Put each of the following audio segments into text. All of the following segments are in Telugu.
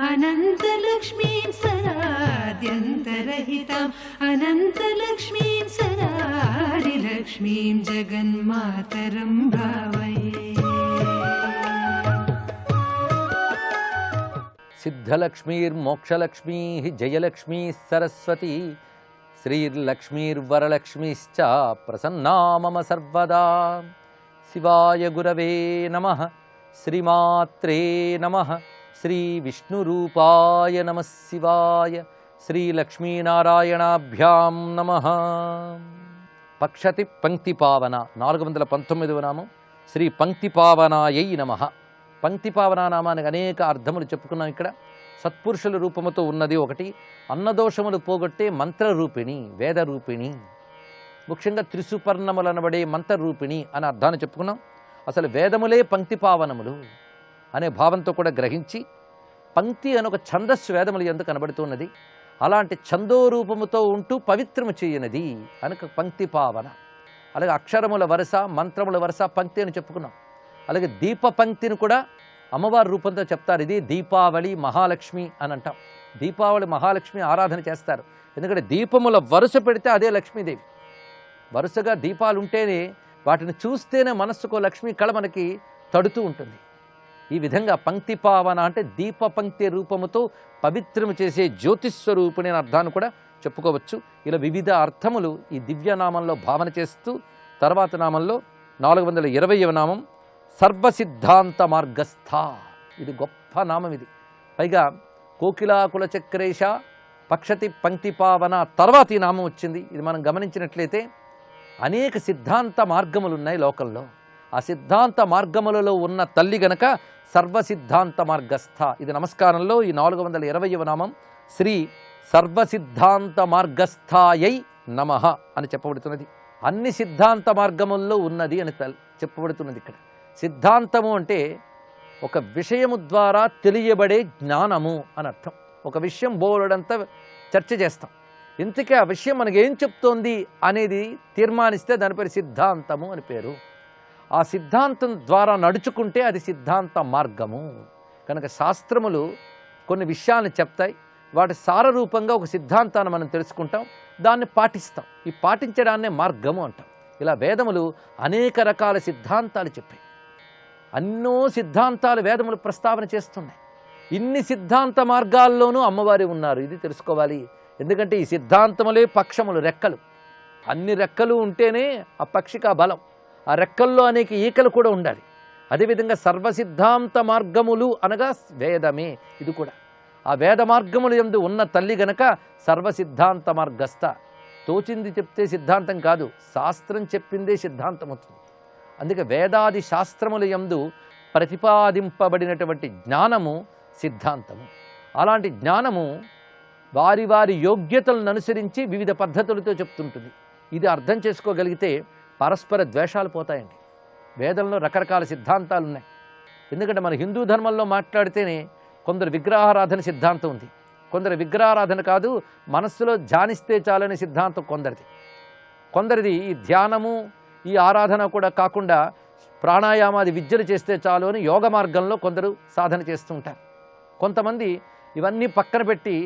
अनन्तलक्ष्मीं सराद्यन्तरहिताम् अनन्तलक्ष्मीं सरादिलक्ष्मीं जगन्मातरं भावये। सिद्धलक्ष्मीर्मोक्षलक्ष्मी जयलक्ष्मी सरस्वती श्रीर्लक्ष्मीर्वरलक्ष्मीश्च प्रसन्ना मम सर्वदा। शिवाय गुरवे नमः। श्रीमात्रे नमः। श्री विष्णुरूपाय नमः शिवाय। श्री लक्ष्मीनारायणाभ्यां नमः। पक्षति पंक्तिपावना 419వ నామం శ్రీ పంక్తిపావనాయై నమః. పంక్తిపావన నామానికి అనేక అర్థములు చెప్పుకున్నాం. ఇక్కడ సత్పురుషుల రూపముతో ఉన్నది ఒకటి, అన్నదోషములు పోగొట్టే మంత్రరూపిణి, వేదరూపిణి, ముఖ్యంగా త్రిసుపర్ణములు అనబడే మంత్రరూపిణి అనే అర్థాన్ని చెప్పుకున్నాం. అసలు వేదములే పంక్తిపావనములు అనే భావంతో కూడా గ్రహించి, పంక్తి అని ఒక ఛందస్సు వేదములు ఎందుకు కనబడుతున్నది, అలాంటి ఛందోరూపముతో ఉంటూ పవిత్రము చేయనది అనక పంక్తిపావన. అలాగే అక్షరముల వరుస, మంత్రముల వరుస పంక్తి అని చెప్పుకున్నాం. అలాగే దీప పంక్తిని కూడా అమ్మవారి రూపంతో చెప్తారు. ఇది దీపావళి మహాలక్ష్మి అని అంటాం. దీపావళి మహాలక్ష్మి ఆరాధన చేస్తారు. ఎందుకంటే దీపముల వరుస పెడితే అదే లక్ష్మీదేవి. వరుసగా దీపాలు ఉంటేనే, వాటిని చూస్తేనే మనస్సుకో లక్ష్మీ కళ మనకి తడుతూ ఉంటుంది. ఈ విధంగా పంక్తిపావన అంటే దీప పంక్తి రూపముతో పవిత్రము చేసే జ్యోతిస్వరూపిణి అనే అర్థాన్ని కూడా చెప్పుకోవచ్చు. ఇలా వివిధ అర్థములు ఈ దివ్యనామంలో భావన చేస్తూ, తర్వాత నామంలో 420వ నామం సర్వసిద్ధాంత మార్గస్థ. ఇది గొప్ప నామం. ఇది పైగా కోకిలాకుల చక్రేశ పక్షతి పంక్తిపావన తర్వాత ఈ నామం వచ్చింది. ఇది మనం గమనించినట్లయితే అనేక సిద్ధాంత మార్గములు ఉన్నాయి లోకంలో. ఆ సిద్ధాంత మార్గములలో ఉన్న తల్లి గనక సర్వసిద్ధాంత మార్గస్థ. ఇది నమస్కారంలో ఈ 420వ నామం శ్రీ సర్వసిద్ధాంత మార్గస్థాయై నమః అని చెప్పబడుతున్నది. అన్ని సిద్ధాంత మార్గముల్లో ఉన్నది అని చెప్పబడుతున్నది. ఇక్కడ సిద్ధాంతము అంటే ఒక విషయము ద్వారా తెలియబడే జ్ఞానము అని అర్థం. ఒక విషయం బోలెడంతా చర్చ చేస్తాం, ఇంతకీ ఆ విషయం మనకి ఏం చెప్తోంది అనేది తీర్మానిస్తే దాని పేరు సిద్ధాంతము అని పేరు. ఆ సిద్ధాంతం ద్వారా నడుచుకుంటే అది సిద్ధాంత మార్గము. కనుక శాస్త్రములు కొన్ని విషయాలను చెప్తాయి, వాటి సారరూపంగా ఒక సిద్ధాంతాన్ని మనం తెలుసుకుంటాం, దాన్ని పాటిస్తాం. ఈ పాటించడాన్నే మార్గము అంటాం. ఇలా వేదములు అనేక రకాల సిద్ధాంతాలు చెప్పాయి. ఎన్నో సిద్ధాంతాలు వేదములు ప్రస్తావన చేస్తున్నాయి. ఇన్ని సిద్ధాంత మార్గాల్లోనూ అమ్మవారి ఉన్నారు, ఇది తెలుసుకోవాలి. ఎందుకంటే ఈ సిద్ధాంతములే పక్షములు, రెక్కలు. అన్ని రెక్కలు ఉంటేనే ఆ పక్షికి ఆ బలం. ఆ రెక్కల్లో అనేక ఈకలు కూడా ఉండాలి. అదేవిధంగా సర్వసిద్ధాంత మార్గములు అనగా వేదమే. ఇది కూడా ఆ వేద మార్గములు యందు ఉన్న తల్లి గనక సర్వసిద్ధాంత మార్గస్థ. తోచింది చెప్తే సిద్ధాంతం కాదు, శాస్త్రం చెప్పిందే సిద్ధాంతం అవుతుంది. అందుకే వేదాది శాస్త్రముల యందు ప్రతిపాదింపబడినటువంటి జ్ఞానము సిద్ధాంతము. అలాంటి జ్ఞానము వారి వారి యోగ్యతలను అనుసరించి వివిధ పద్ధతులతో చెప్తుంటుంది. ఇది అర్థం చేసుకోగలిగితే పరస్పర ద్వేషాలు పోతాయండి. వేదంలో రకరకాల సిద్ధాంతాలు ఉన్నాయి. ఎందుకంటే మన హిందూ ధర్మంలో మాట్లాడితేనే కొందరు విగ్రహారాధన సిద్ధాంతం ఉంది, కొందరు విగ్రహారాధన కాదు, మనస్సులో ధ్యానిస్తే చాలనే సిద్ధాంతం కొందరిది. కొందరిది ఈ ధ్యానము ఈ ఆరాధన కూడా కాకుండా ప్రాణాయామాది విద్యలు చేస్తే చాలు అని యోగ మార్గంలో కొందరు సాధన చేస్తూ ఉంటారు. కొంతమంది ఇవన్నీ పక్కన పెట్టి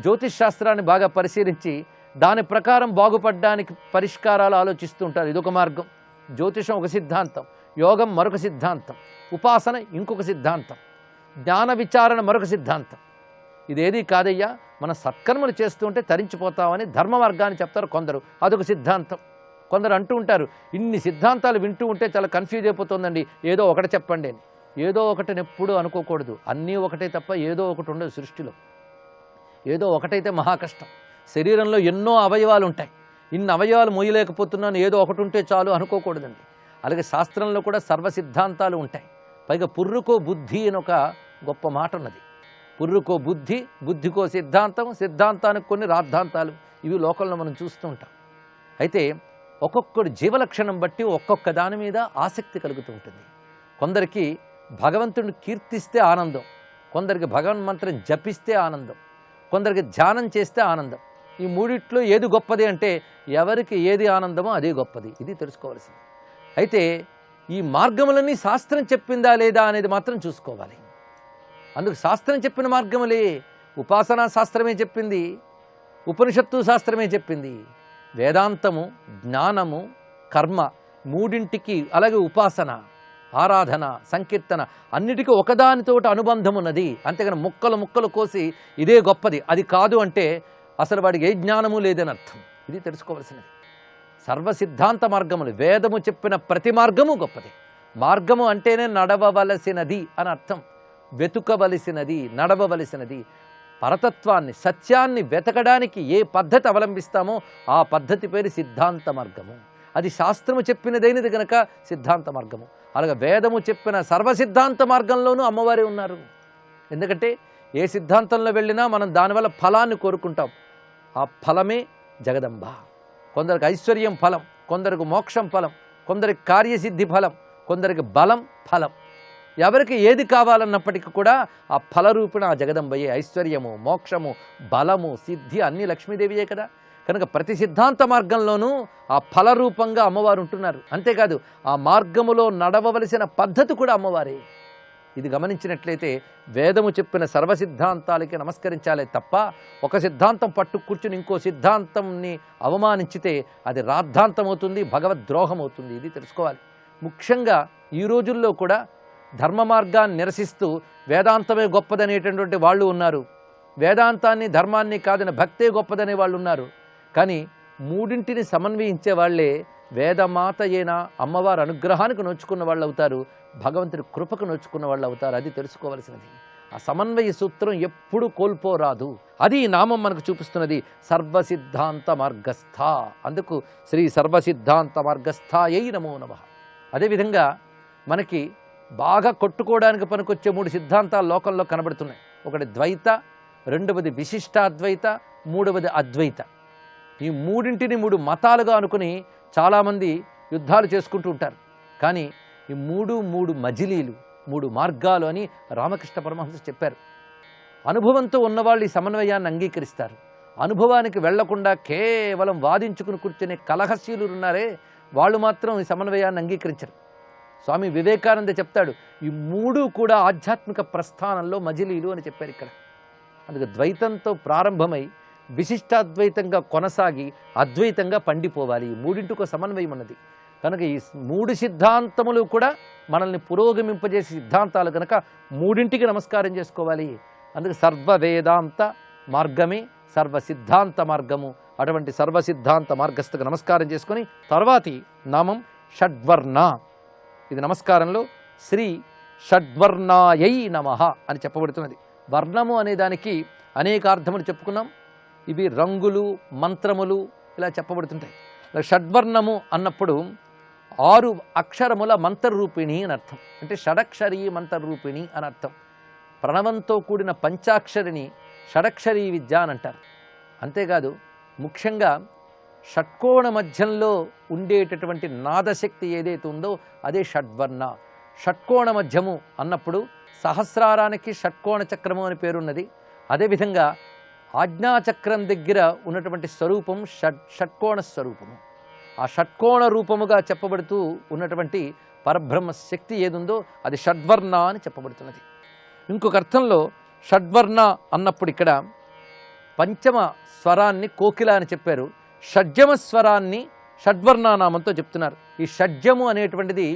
జ్యోతిష్ శాస్త్రాన్ని బాగా పరిశీలించి దాని ప్రకారం బాగుపడడానికి పరిష్కారాలు ఆలోచిస్తూ ఉంటారు. ఇదొక మార్గం. జ్యోతిషం ఒక సిద్ధాంతం, యోగం మరొక సిద్ధాంతం, ఉపాసన ఇంకొక సిద్ధాంతం, జ్ఞాన విచారణ మరొక సిద్ధాంతం. ఇదేది కాదయ్యా, మన సత్కర్మలు చేస్తుంటే తరించిపోతామని ధర్మ మార్గాన్ని చెప్తారు కొందరు, అదొక సిద్ధాంతం. కొందరు అంటూ ఉంటారు, ఇన్ని సిద్ధాంతాలు వింటూ ఉంటే చాలా కన్ఫ్యూజ్ అయిపోతుందండి, ఏదో ఒకటి చెప్పండి అని. ఏదో ఒకటిని ఎప్పుడు అనుకోకూడదు. అన్నీ ఒకటే తప్ప ఏదో ఒకటి ఉండదు సృష్టిలో. ఏదో ఒకటైతే మహా కష్టం. శరీరంలో ఎన్నో అవయవాలు ఉంటాయి, ఇన్ని అవయవాలు మోయలేకపోతున్నాను, ఏదో ఒకటి ఉంటే చాలు అనుకోకూడదండి. అలాగే శాస్త్రంలో కూడా సర్వ సిద్ధాంతాలు ఉంటాయి. పైగా పుర్రుకో బుద్ధి అని ఒక గొప్ప మాట ఉన్నది. పుర్రుకో బుద్ధి, బుద్ధికో సిద్ధాంతం, సిద్ధాంతానికి కొన్ని రాద్ధాంతాలు. ఇవి లోకంలో మనం చూస్తూ ఉంటాం. అయితే ఒక్కొక్కడు జీవలక్షణం బట్టి ఒక్కొక్క దాని మీద ఆసక్తి కలుగుతూ ఉంటుంది. కొందరికి భగవంతుడిని కీర్తిస్తే ఆనందం, కొందరికి భగవన్ మంత్రం జపిస్తే ఆనందం, కొందరికి ధ్యానం చేస్తే ఆనందం. ఈ మూడిట్లో ఏది గొప్పది అంటే ఎవరికి ఏది ఆనందమో అదే గొప్పది. ఇది తెలుసుకోవాల్సింది. అయితే ఈ మార్గములన్నీ శాస్త్రం చెప్పిందా లేదా అనేది మాత్రం చూసుకోవాలి. అందుకు శాస్త్రం చెప్పిన మార్గములే. ఉపాసనా శాస్త్రమే చెప్పింది, ఉపనిషత్తు శాస్త్రమే చెప్పింది. వేదాంతము, జ్ఞానము, కర్మ మూడింటికి, అలాగే ఉపాసన, ఆరాధన, సంకీర్తన అన్నిటికీ ఒకదానితోటి అనుబంధం ఉన్నది. అంతేగాని ముక్కలు ముక్కలు కోసి ఇదే గొప్పది అది కాదు అంటే అసలు వాడికి ఏ జ్ఞానము లేదని అర్థం. ఇది తెలుసుకోవాల్సినది. సర్వసిద్ధాంత మార్గములు, వేదము చెప్పిన ప్రతి మార్గము గొప్పది. మార్గము అంటేనే నడవవలసినది అని అర్థం. వెతుకవలసినది, నడవవలసినది. పరతత్వాన్ని, సత్యాన్ని వెతకడానికి ఏ పద్ధతి అవలంబిస్తామో ఆ పద్ధతి పేరు సిద్ధాంత మార్గము. అది శాస్త్రము చెప్పినదైనది గనక సిద్ధాంత మార్గము. అలాగే వేదము చెప్పిన సర్వసిద్ధాంత మార్గంలోనూ అమ్మవారే ఉన్నారు. ఎందుకంటే ఏ సిద్ధాంతంలో వెళ్ళినా మనం దానివల్ల ఫలాన్ని కోరుకుంటాం. ఆ ఫలమే జగదంబ. కొందరికి ఐశ్వర్యం ఫలం, కొందరికి మోక్షం ఫలం, కొందరికి కార్యసిద్ధి ఫలం, కొందరికి బలం ఫలం. ఎవరికి ఏది కావాలన్నప్పటికీ కూడా ఆ ఫలరూపిణ ఆ జగదంబయే. ఐశ్వర్యము, మోక్షము, బలము, సిద్ధి అన్నీ లక్ష్మీదేవియే కదా. కనుక ప్రతి సిద్ధాంత మార్గంలోనూ ఆ ఫలరూపంగా అమ్మవారు ఉంటున్నారు. అంతేకాదు ఆ మార్గములో నడవవలసిన పద్ధతి కూడా అమ్మవారే. ఇది గమనించినట్లయితే వేదము చెప్పిన సర్వసిద్ధాంతాలకి నమస్కరించాలే తప్ప ఒక సిద్ధాంతం పట్టు కూర్చుని ఇంకో సిద్ధాంతంని అవమానించితే అది రాద్ధాంతం అవుతుంది, భగవద్ద్రోహం అవుతుంది. ఇది తెలుసుకోవాలి. ముఖ్యంగా ఈ రోజుల్లో కూడా ధర్మ మార్గాన్ని నిరసిస్తూ వేదాంతమే గొప్పదనేటటువంటి వాళ్ళు ఉన్నారు. వేదాంతాన్ని, ధర్మాన్ని కాదని భక్తే గొప్పదనే వాళ్ళు ఉన్నారు. కానీ మూడింటిని సమన్వయించే వాళ్ళే వేదమాత అయినా అమ్మవారి అనుగ్రహానికి నోచుకున్న వాళ్ళు అవుతారు, భగవంతుడి కృపకు నోచుకున్న వాళ్ళు అవుతారు. అది తెలుసుకోవలసినది. ఆ సమన్వయ సూత్రం ఎప్పుడు కోల్పోరాదు. అది ఈ నామం మనకు చూపిస్తున్నది. సర్వసిద్ధాంత మార్గస్థ. అందుకు శ్రీ సర్వసిద్ధాంత మార్గస్థాయై నమో నమః. అదేవిధంగా మనకి బాగా కొట్టుకోవడానికి పనికొచ్చే 3 సిద్ధాంతాలు లోకంలో కనబడుతున్నాయి. ఒకటి ద్వైత, రెండవది విశిష్టాద్వైత, మూడవది అద్వైత. ఈ మూడింటిని 3 మతాలుగా అనుకుని చాలామంది యుద్ధాలు చేసుకుంటూ ఉంటారు. కానీ ఈ 3 మజిలీలు, 3 మార్గాలు అని రామకృష్ణ పరమహంస చెప్పారు. అనుభవంతో ఉన్నవాళ్ళు ఈ సమన్వయాన్ని అంగీకరిస్తారు. అనుభవానికి వెళ్లకుండా కేవలం వాదించుకుని కూర్చునే కలహశీలు ఉన్నారే, వాళ్ళు మాత్రం ఈ సమన్వయాన్ని అంగీకరించరు. స్వామి వివేకానంద చెప్తాడు, ఈ 3 కూడా ఆధ్యాత్మిక ప్రస్థానంలో మజిలీలు అని చెప్పారు ఇక్కడ. అందుకే ద్వైతంతో ప్రారంభమై విశిష్టాద్వైతంగా కొనసాగి అద్వైతంగా పండిపోవాలి. ఈ మూడింటికి సమన్వయం ఉన్నది. కనుక ఈ 3 సిద్ధాంతములు కూడా మనల్ని పురోగమింపజేసే సిద్ధాంతాలు కనుక మూడింటికి నమస్కారం చేసుకోవాలి. అందుకే సర్వవేదాంత మార్గమే సర్వసిద్ధాంత మార్గము. అటువంటి సర్వసిద్ధాంత మార్గస్థకు నమస్కారం చేసుకొని తర్వాతి నామం షడ్వర్ణ. ఇది నమస్కారంలో శ్రీ షడ్వర్ణాయై నమః అని చెప్పబడుతున్నది. వర్ణము అనే దానికి అనేక అర్థములు చెప్పుకున్నాం. ఇవి రంగులు, మంత్రములు ఇలా చెప్పబడుతుంటాయి. షడ్వర్ణము అన్నప్పుడు 6 అక్షరముల మంత్రరూపిణి అని అర్థం. అంటే షడక్షరీ మంత్రరూపిణి అని అర్థం. ప్రణవంతో కూడిన పంచాక్షరిని షడక్షరీ విద్య అని అంటారు. అంతేకాదు ముఖ్యంగా షట్కోణ మధ్యంలో ఉండేటటువంటి నాదశక్తి ఏదైతే ఉందో అదే షడ్వర్ణ. షట్కోణ మధ్యము అన్నప్పుడు సహస్రారానికి షట్కోణ చక్రము అని పేరున్నది. అదేవిధంగా ఆజ్ఞాచక్రం దగ్గర ఉన్నటువంటి స్వరూపం షట్కోణ స్వరూపము. ఆ షట్కోణ రూపముగా చెప్పబడుతూ ఉన్నటువంటి పరబ్రహ్మ శక్తి ఏదుందో అది షడ్వర్ణ అని చెప్పబడుతున్నది. ఇంకొక అర్థంలో షడ్వర్ణ అన్నప్పుడు ఇక్కడ పంచమ స్వరాన్ని కోకిల అని చెప్పారు, షడ్జమ స్వరాన్ని షడ్వర్ణానామంతో చెప్తున్నారు. ఈ షడ్జము అనేటువంటిది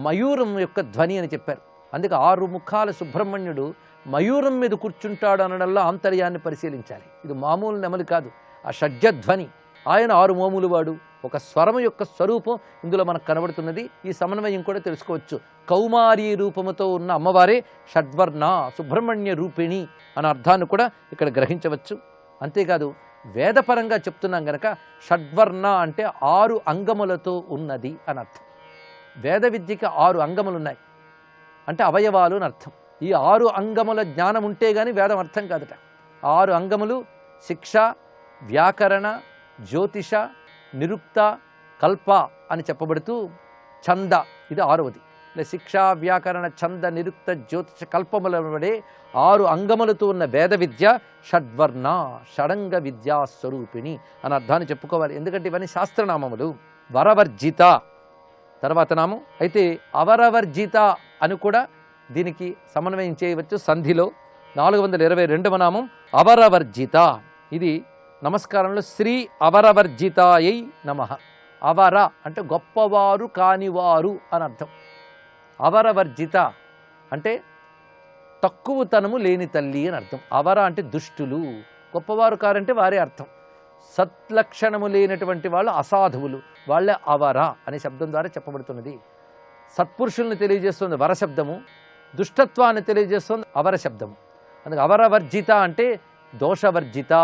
మయూరం యొక్క ధ్వని అని చెప్పారు. అందుకే 6 ముఖాల సుబ్రహ్మణ్యుడు మయూరం మీద కూర్చుంటాడు అనడంలో ఆంతర్యాన్ని పరిశీలించాలి. ఇది మామూలు నెమలి కాదు, ఆ షడ్జధ్వని. ఆయన 6 మోములు వాడు. ఒక స్వరము యొక్క స్వరూపం ఇందులో మనకు కనబడుతున్నది. ఈ సమన్వయం కూడా తెలుసుకోవచ్చు. కౌమారీ రూపముతో ఉన్న అమ్మవారే షడ్వర్ణ, సుబ్రహ్మణ్య రూపిణి అనే అర్థాన్ని కూడా ఇక్కడ గ్రహించవచ్చు. అంతేకాదు వేదపరంగా చెప్తున్నాం గనక షడ్వర్ణ అంటే 6 అంగములతో ఉన్నది అని అర్థం. వేద విద్యకి 6 అంగములు ఉన్నాయి, అంటే అవయవాలు అని అర్థం. ఈ 6 అంగముల జ్ఞానం ఉంటే గాని వేదం అర్థం కాదట. 6 అంగములు శిక్ష, వ్యాకరణ, జ్యోతిష, నిరుక్త, కల్ప అని చెప్పబడుతూ ఛంద ఇది 6వది. శిక్ష, వ్యాకరణ, ఛంద, నిరుక్త, జ్యోతిష, కల్పముల వడే 6 అంగములతో ఉన్న వేద విద్య షడ్వర్ణ, షడంగ విద్యా స్వరూపిణి అని అర్థాన్ని చెప్పుకోవాలి. ఎందుకంటే ఇవన్నీ శాస్త్రనామములు. వరవర్జిత తర్వాత నామం. అయితే అవరవర్జిత అని కూడా దీనికి సమన్వయం చేయవచ్చు. సంధిలో 422వ నామం అవరవర్జిత. ఇది నమస్కారంలో శ్రీ అవరవర్జితాయై నమః. అవర అంటే గొప్పవారు కానివారు అని అర్థం. అవరవర్జిత అంటే తక్కువతనము లేని తల్లి అని అర్థం. అవర అంటే దుష్టులు, గొప్పవారు కారంటే వారే అర్థం. సత్లక్షణము లేనటువంటి వాళ్ళు అసాధువులు, వాళ్ళే అవర అనే శబ్దం ద్వారా చెప్పబడుతున్నది. సత్పురుషుల్ని తెలియజేస్తుంది వరశబ్దము, దుష్టత్వాన్ని తెలియజేస్తుంది అవర శబ్దము. అందుకే అవరవర్జిత అంటే దోషవర్జిత,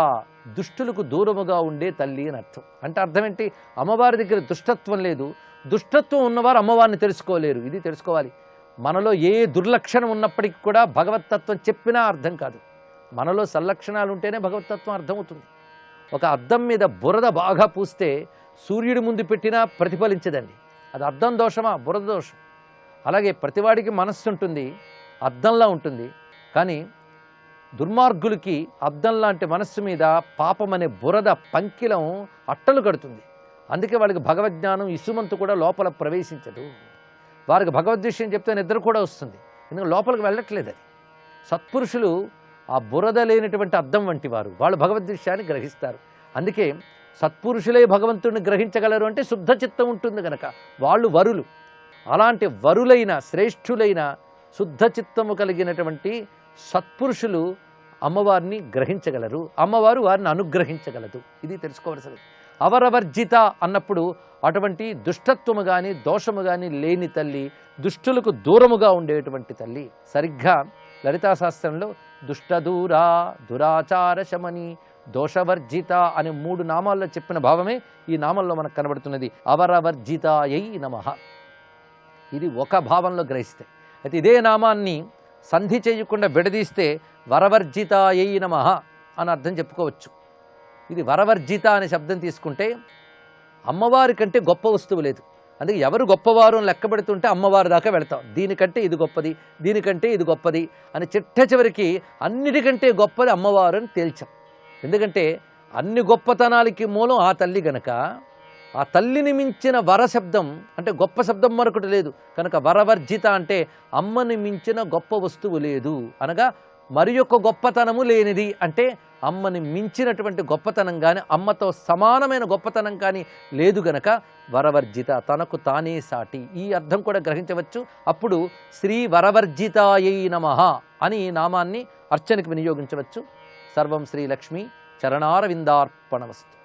దుష్టులకు దూరముగా ఉండే తల్లి అని అర్థం. అంటే అర్థం ఏంటి? అమ్మవారి దగ్గర దుష్టత్వం లేదు, దుష్టత్వం ఉన్నవారు అమ్మవారిని తెలుసుకోలేరు. ఇది తెలుసుకోవాలి. మనలో ఏ దుర్లక్షణం ఉన్నప్పటికీ కూడా భగవత్తత్వం చెప్పినా అర్థం కాదు. మనలో సల్లక్షణాలు ఉంటేనే భగవత్తత్వం అర్థమవుతుంది. ఒక అద్దం మీద బురద బాగా పూస్తే సూర్యుడి ముందు పెట్టినా ప్రతిఫలించదండి. అది అద్దం దోషమా? బురద దోషం. అలాగే ప్రతివాడికి మనస్సు ఉంటుంది, అద్దంలా ఉంటుంది. కానీ దుర్మార్గులకి అద్దం లాంటి మనస్సు మీద పాపం అనే బురద పంకిలం అట్టలు కడుతుంది. అందుకే వాళ్ళకి భగవజ్ఞానం ఇసుమంతు కూడా లోపల ప్రవేశించదు. వారికి భగవద్విషయం చెప్తే నిద్ర కూడా వస్తుంది, ఎందుకంటే లోపలికి వెళ్ళట్లేదు. అది సత్పురుషులు ఆ బురద లేనటువంటి అద్దం వంటి వారు, వాళ్ళు భగవద్విషయాన్ని గ్రహిస్తారు. అందుకే సత్పురుషులే భగవంతుడిని గ్రహించగలరు అంటే శుద్ధ చిత్తం ఉంటుంది కనుక వాళ్ళు వరులు. అలాంటి వరులైన శ్రేష్ఠులైన శుద్ధ చిత్తము కలిగినటువంటి సత్పురుషులు అమ్మవారిని గ్రహించగలరు, అమ్మవారు వారిని అనుగ్రహించగలదు. ఇది తెలుసుకోవాల్సింది. అవరవర్జిత అన్నప్పుడు అటువంటి దుష్టత్వము కానీ దోషము కానీ లేని తల్లి, దుష్టులకు దూరముగా ఉండేటువంటి తల్లి. సరిగ్గా లలితాశాస్త్రంలో దుష్టదూరా, దురాచార శమని, దోషవర్జిత అనే 3 నామాల్లో చెప్పిన భావమే ఈ నామంలో మనకు కనబడుతున్నది. అవరవర్జితాయై నమః. ఇది ఒక భావంలో గ్రహిస్తే. అయితే ఇదే నామాన్ని సంధి చేయకుండా విడదీస్తే వరవర్జితాయై నమః అని అర్థం చెప్పుకోవచ్చు. ఇది వరవర్జిత అనే శబ్దం తీసుకుంటే అమ్మవారి కంటే గొప్ప వస్తువు లేదు. అందుకే ఎవరు గొప్పవారు అని లెక్క పెడుతుంటే అమ్మవారి దాకా వెళతాం. దీనికంటే ఇది గొప్పది, దీనికంటే ఇది గొప్పది అని చిట్ట చివరికి అన్నిటికంటే గొప్పది అమ్మవారు అని తేల్చాం. ఎందుకంటే అన్ని గొప్పతనాలకి మూలం ఆ తల్లి గనక, ఆ తల్లిని మించిన వరశబ్దం అంటే గొప్ప శబ్దం మరొకటి లేదు కనుక వరవర్జిత అంటే అమ్మని మించిన గొప్ప వస్తువు లేదు అనగా మరి యొక్క గొప్పతనము లేనిది. అంటే అమ్మని మించినటువంటి గొప్పతనం కానీ అమ్మతో సమానమైన గొప్పతనం కానీ లేదు గనక వరవర్జిత, తనకు తానే సాటి. ఈ అర్థం కూడా గ్రహించవచ్చు. అప్పుడు శ్రీ వరవర్జితాయై నమః అని నామాన్ని అర్చనకు వినియోగించవచ్చు. సర్వం శ్రీ లక్ష్మీ చరణారవిందార్పణమస్తు.